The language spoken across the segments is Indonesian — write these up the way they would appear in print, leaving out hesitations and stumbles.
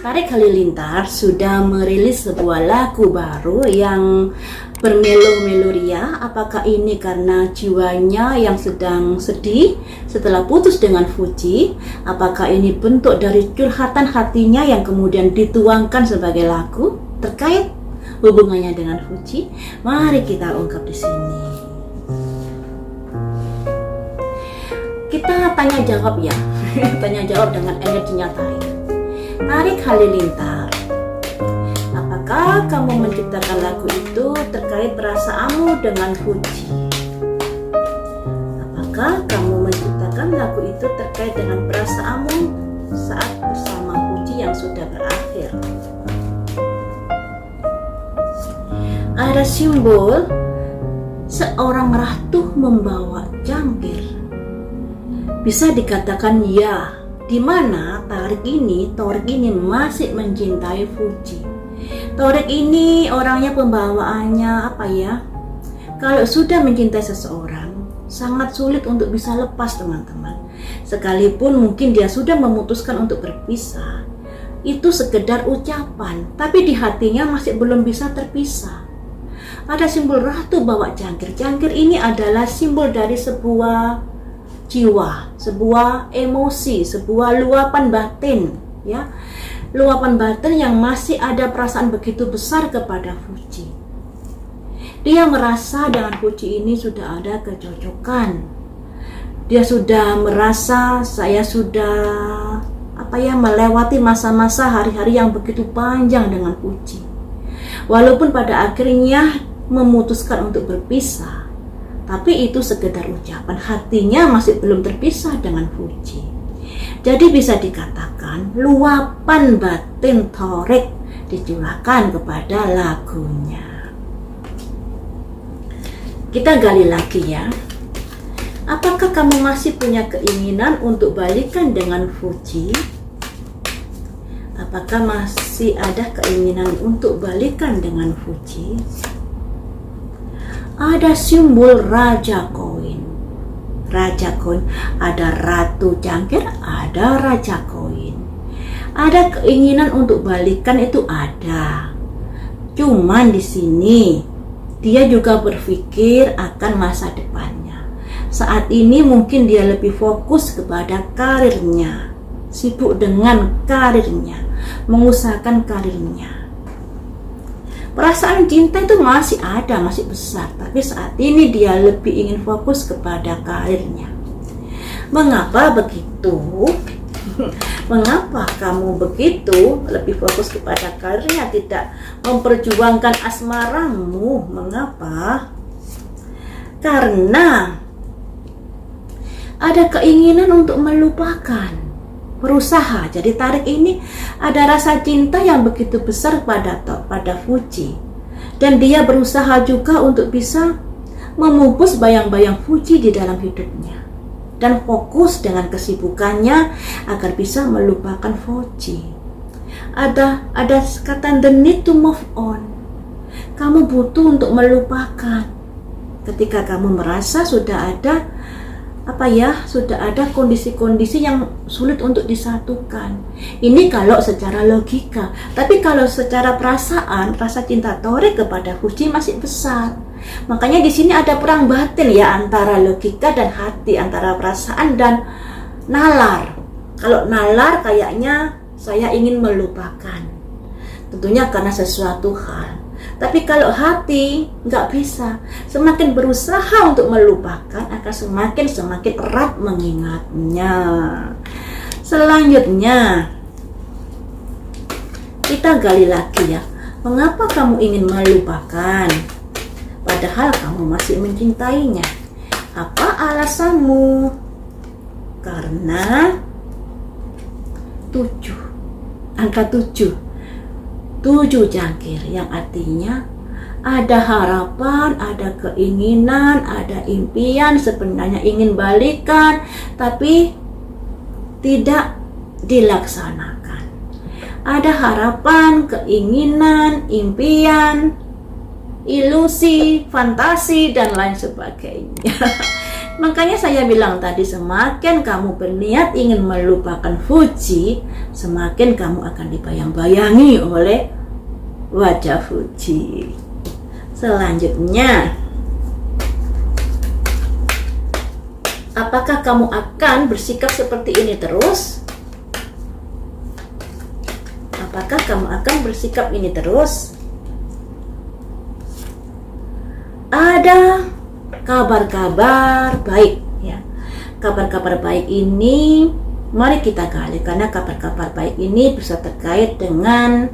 Tarik Halilintar sudah merilis sebuah lagu baru yang bermelo-melo ria. Apakah ini karena jiwanya yang sedang sedih setelah putus dengan Fuji? Apakah ini bentuk dari curhatan hatinya yang kemudian dituangkan sebagai lagu terkait hubungannya dengan Fuji? Mari kita ungkap di sini. Kita tanya jawab ya. Tanya jawab dengan energinya Tarik Halilintar. Apakah kamu menciptakan lagu itu terkait perasaanmu dengan Fuji? Apakah kamu menciptakan lagu itu terkait dengan perasaanmu saat bersama Fuji yang sudah berakhir? Ada simbol seorang ratu membawa cangkir. Bisa dikatakan ya, di mana Torik ini masih mencintai Fuji. Torik ini orangnya pembawaannya apa ya? Kalau sudah mencintai seseorang, sangat sulit untuk bisa lepas, teman-teman. Sekalipun mungkin dia sudah memutuskan untuk berpisah, itu sekedar ucapan, tapi di hatinya masih belum bisa terpisah. Ada simbol ratu bawa cangkir. Cangkir ini adalah simbol dari sebuah jiwa, sebuah emosi, sebuah luapan batin, ya, luapan batin yang masih ada perasaan begitu besar kepada Fuji. Dia merasa dengan Fuji ini sudah ada kecocokan. Dia sudah merasa saya sudah melewati masa-masa hari-hari yang begitu panjang dengan Fuji. Walaupun pada akhirnya memutuskan untuk berpisah, tapi itu sekedar ucapan, hatinya masih belum terpisah dengan Fuji. Jadi bisa dikatakan luapan batin Torik dicurahkan kepada lagunya. Kita gali lagi ya. Apakah kamu masih punya keinginan untuk balikan dengan Fuji? Apakah masih ada keinginan untuk balikan dengan Fuji? Ada simbol Raja Koin. Raja Koin, ada Ratu Cangkir, ada Raja Koin. Ada keinginan untuk balikan, itu ada. Cuman di sini dia juga berpikir akan masa depannya. Saat ini mungkin dia lebih fokus kepada karirnya, sibuk dengan karirnya, mengusahakan karirnya. Perasaan cinta itu masih ada, masih besar, tapi saat ini dia lebih ingin fokus kepada karirnya. Mengapa begitu? Mengapa kamu begitu lebih fokus kepada karirnya, tidak memperjuangkan asmaramu? Mengapa? Karena ada keinginan untuk melupakan, berusaha. Jadi Tarik ini ada rasa cinta yang begitu besar pada Fuji, dan dia berusaha juga untuk bisa memupus bayang-bayang Fuji di dalam hidupnya dan fokus dengan kesibukannya agar bisa melupakan Fuji. Ada kata the need to move on. Kamu butuh untuk melupakan ketika kamu merasa sudah ada kondisi-kondisi yang sulit untuk disatukan. Ini kalau secara logika, tapi kalau secara perasaan, rasa cinta Torik kepada Fuji masih besar. Makanya di sini ada perang batin ya, antara logika dan hati, antara perasaan dan nalar. Kalau nalar kayaknya saya ingin melupakan, tentunya karena sesuatu hal. Tapi kalau hati nggak bisa, semakin berusaha untuk melupakan akan semakin erat mengingatnya. Selanjutnya kita gali lagi ya. Mengapa kamu ingin melupakan padahal kamu masih mencintainya? Apa alasanmu? Karena 7, angka 7 cangkir, yang artinya ada harapan, ada keinginan, ada impian, sebenarnya ingin balikan tapi tidak dilaksanakan. Ada harapan, keinginan, impian, ilusi, fantasi, dan lain sebagainya. Makanya saya bilang tadi, semakin kamu berniat ingin melupakan Fuji, semakin kamu akan dibayang-bayangi oleh wajah Fuji. Selanjutnya, apakah kamu akan bersikap seperti ini terus? Apakah kamu akan bersikap ini terus? Ada kabar-kabar baik ya. Kabar-kabar baik ini mari kita gali, karena kabar-kabar baik ini bisa terkait dengan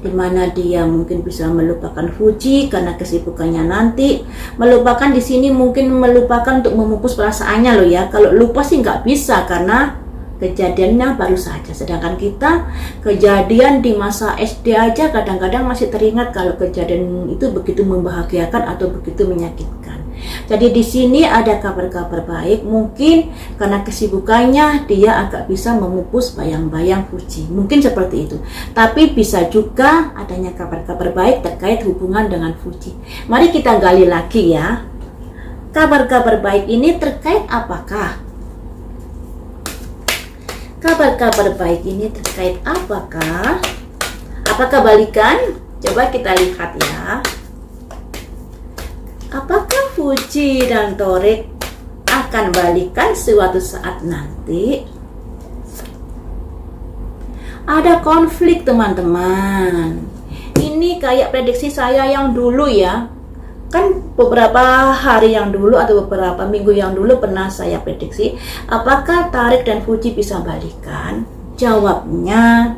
dimana dia mungkin bisa melupakan Fuji karena kesibukannya nanti. Melupakan di sini mungkin melupakan untuk memupus perasaannya loh ya. Kalau lupa sih nggak bisa karena kejadiannya baru saja. Sedangkan kita kejadian di masa SD aja kadang-kadang masih teringat kalau kejadian itu begitu membahagiakan atau begitu menyakitkan. Jadi di sini ada kabar-kabar baik, mungkin karena kesibukannya dia agak bisa memupus bayang-bayang Fuji. Mungkin seperti itu. Tapi bisa juga adanya kabar-kabar baik terkait hubungan dengan Fuji. Mari kita gali lagi ya. Kabar-kabar baik ini terkait apakah? Kabar-kabar baik ini terkait apakah? Apakah balikan? Coba kita lihat ya. Apakah Fuji dan Tareq akan balikan suatu saat nanti? Ada konflik teman-teman. Ini kayak prediksi saya yang dulu ya. Kan beberapa hari yang dulu atau beberapa minggu yang dulu pernah saya prediksi, apakah Tareq dan Fuji bisa balikan? Jawabnya,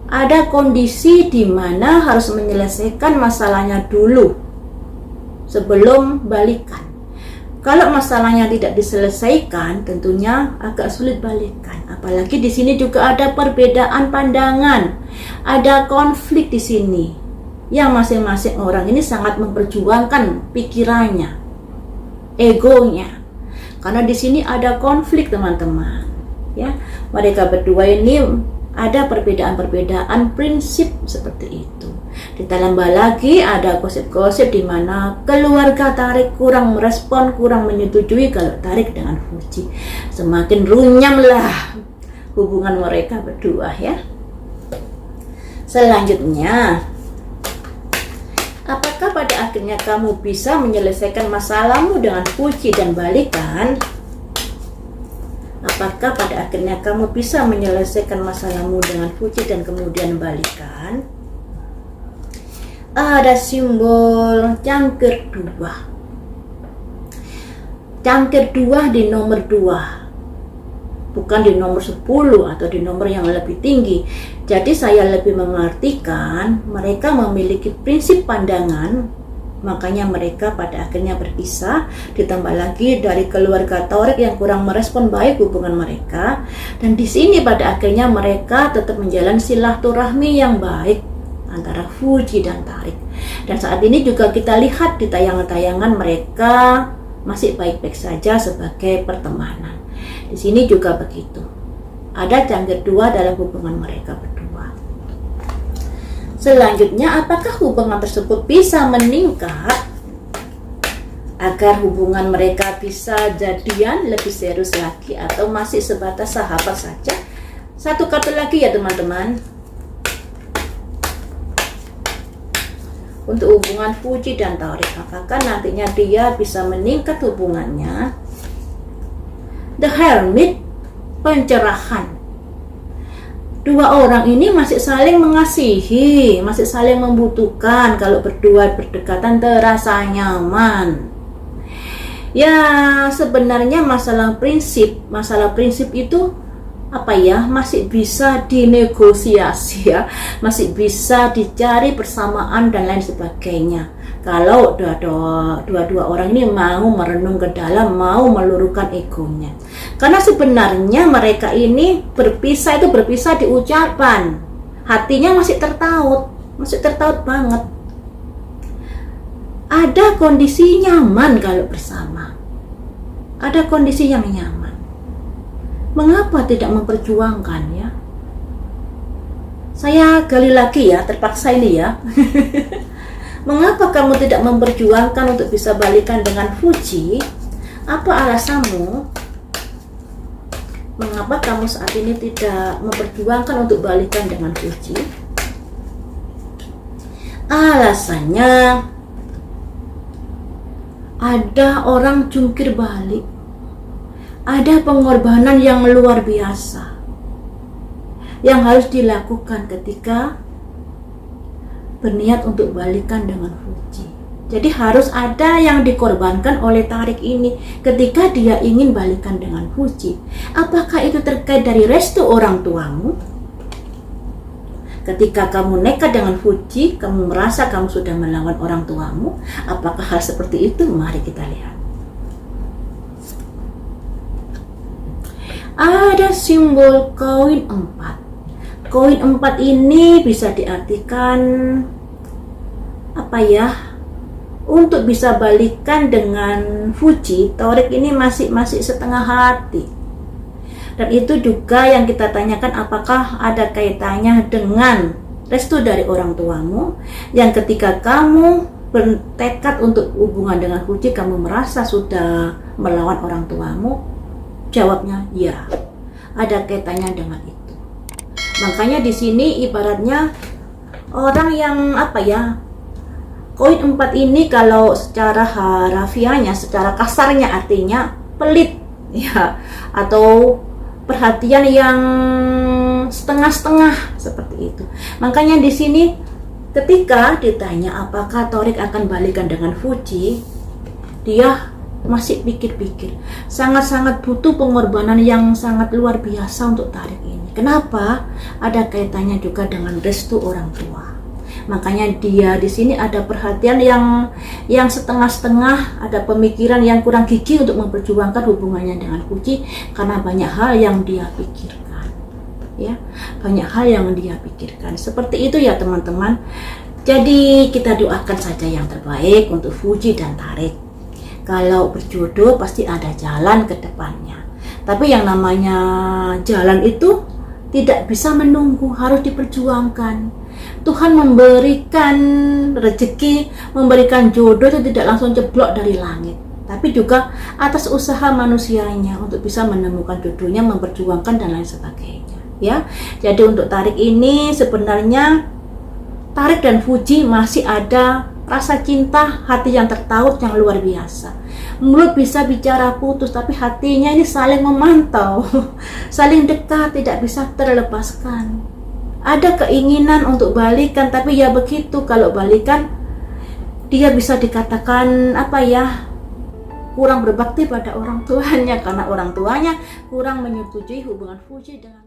ada kondisi di mana harus menyelesaikan masalahnya dulu sebelum balikan. Kalau masalahnya tidak diselesaikan, tentunya agak sulit balikan. Apalagi di sini juga ada perbedaan pandangan, ada konflik di sini. Yang masing-masing orang ini sangat memperjuangkan pikirannya, egonya. Karena di sini ada konflik teman-teman. Ya, mereka berdua ini ada perbedaan-perbedaan prinsip seperti itu. Ditambah lagi ada gosip-gosip di mana keluarga Tareq kurang merespon, kurang menyetujui kalau Tareq dengan Fuji. Semakin runyamlah hubungan mereka berdua ya. Selanjutnya, apakah pada akhirnya kamu bisa menyelesaikan masalahmu dengan Fuji dan balikan? Apakah pada akhirnya kamu bisa menyelesaikan masalahmu dengan Fuji dan kemudian balikan? Ada simbol cangkir 2. Cangkir 2 di nomor 2. Bukan di nomor 10 atau di nomor yang lebih tinggi. Jadi saya lebih mengartikan mereka memiliki prinsip pandangan, makanya mereka pada akhirnya berpisah. Ditambah lagi dari keluarga Tareq yang kurang merespon baik hubungan mereka, dan di sini pada akhirnya mereka tetap menjalin silaturahmi yang baik antara Fuji dan Tareq. Dan saat ini juga kita lihat di tayangan-tayangan mereka masih baik-baik saja sebagai pertemanan. Di sini juga begitu. Ada cangkir 2 dalam hubungan mereka berdua. Selanjutnya, apakah hubungan tersebut bisa meningkat agar hubungan mereka bisa jadian lebih serius lagi atau masih sebatas sahabat saja? Satu kartu lagi ya teman-teman. Untuk hubungan Fuji dan Tareq, apakah nantinya dia bisa meningkat hubungannya? The Hermit, pencerahan. Dua orang ini masih saling mengasihi, masih saling membutuhkan. Kalau berdua berdekatan terasa nyaman. Ya, sebenarnya masalah prinsip itu apa ya, masih bisa dinegosiasi ya, masih bisa dicari persamaan dan lain sebagainya. Kalau dua-dua orang ini mau merenung ke dalam, mau meluruhkan egonya. Karena sebenarnya mereka ini berpisah di ucapan, hatinya masih tertaut banget. Ada kondisi nyaman kalau bersama, ada kondisi yang nyaman. Mengapa tidak memperjuangkan ya? Saya gali lagi ya, terpaksa ini ya. Mengapa kamu tidak memperjuangkan untuk bisa balikan dengan Fuji? Apa alasanmu? Mengapa kamu saat ini tidak memperjuangkan untuk balikan dengan Fuji? Alasannya, ada orang jungkir balik. Ada pengorbanan yang luar biasa yang harus dilakukan ketika berniat untuk balikan dengan Fuji. Jadi harus ada yang dikorbankan oleh Tarik ini ketika dia ingin balikan dengan Fuji. Apakah itu terkait dari restu orang tuamu? Ketika kamu nekat dengan Fuji, kamu merasa kamu sudah melawan orang tuamu. Apakah hal seperti itu? Mari kita lihat. Ada simbol koin 4. Koin 4 ini bisa diartikan apa ya? Untuk bisa balikan dengan Fuji, Tarik ini masih setengah hati. Dan itu juga yang kita tanyakan, apakah ada kaitannya dengan restu dari orang tuamu, yang ketika kamu bertekad untuk hubungan dengan Fuji, kamu merasa sudah melawan orang tuamu? Jawabnya ya, ada kaitannya dengan itu. Makanya di sini ibaratnya orang yang koin 4 ini kalau secara harafiahnya, secara kasarnya artinya pelit ya, atau perhatian yang setengah-setengah seperti itu. Makanya di sini ketika ditanya apakah Tarik akan balikan dengan Fuji, dia masih pikir-pikir. Sangat-sangat butuh pengorbanan yang sangat luar biasa untuk Tarik ini. Kenapa? Ada kaitannya juga dengan restu orang tua. Makanya dia di sini ada perhatian yang setengah-setengah, ada pemikiran yang kurang gigih untuk memperjuangkan hubungannya dengan Fuji karena banyak hal yang dia pikirkan. Ya, banyak hal yang dia pikirkan. Seperti itu ya teman-teman. Jadi kita doakan saja yang terbaik untuk Fuji dan Tarik. Kalau berjodoh pasti ada jalan ke depannya. Tapi yang namanya jalan itu tidak bisa menunggu, harus diperjuangkan. Tuhan memberikan rezeki, memberikan jodoh itu tidak langsung ceblok dari langit, tapi juga atas usaha manusianya untuk bisa menemukan jodohnya, memperjuangkan dan lain sebagainya. Ya, jadi untuk Tarik ini sebenarnya Tarik dan Fuji masih ada rasa cinta, hati yang tertaut yang luar biasa. Mulut bisa bicara putus, tapi hatinya ini saling memantau, saling dekat, tidak bisa terlepaskan. Ada keinginan untuk balikan, tapi ya begitu, kalau balikan dia bisa dikatakan kurang berbakti pada orang tuanya karena orang tuanya kurang menyetujui hubungan Fuji dengan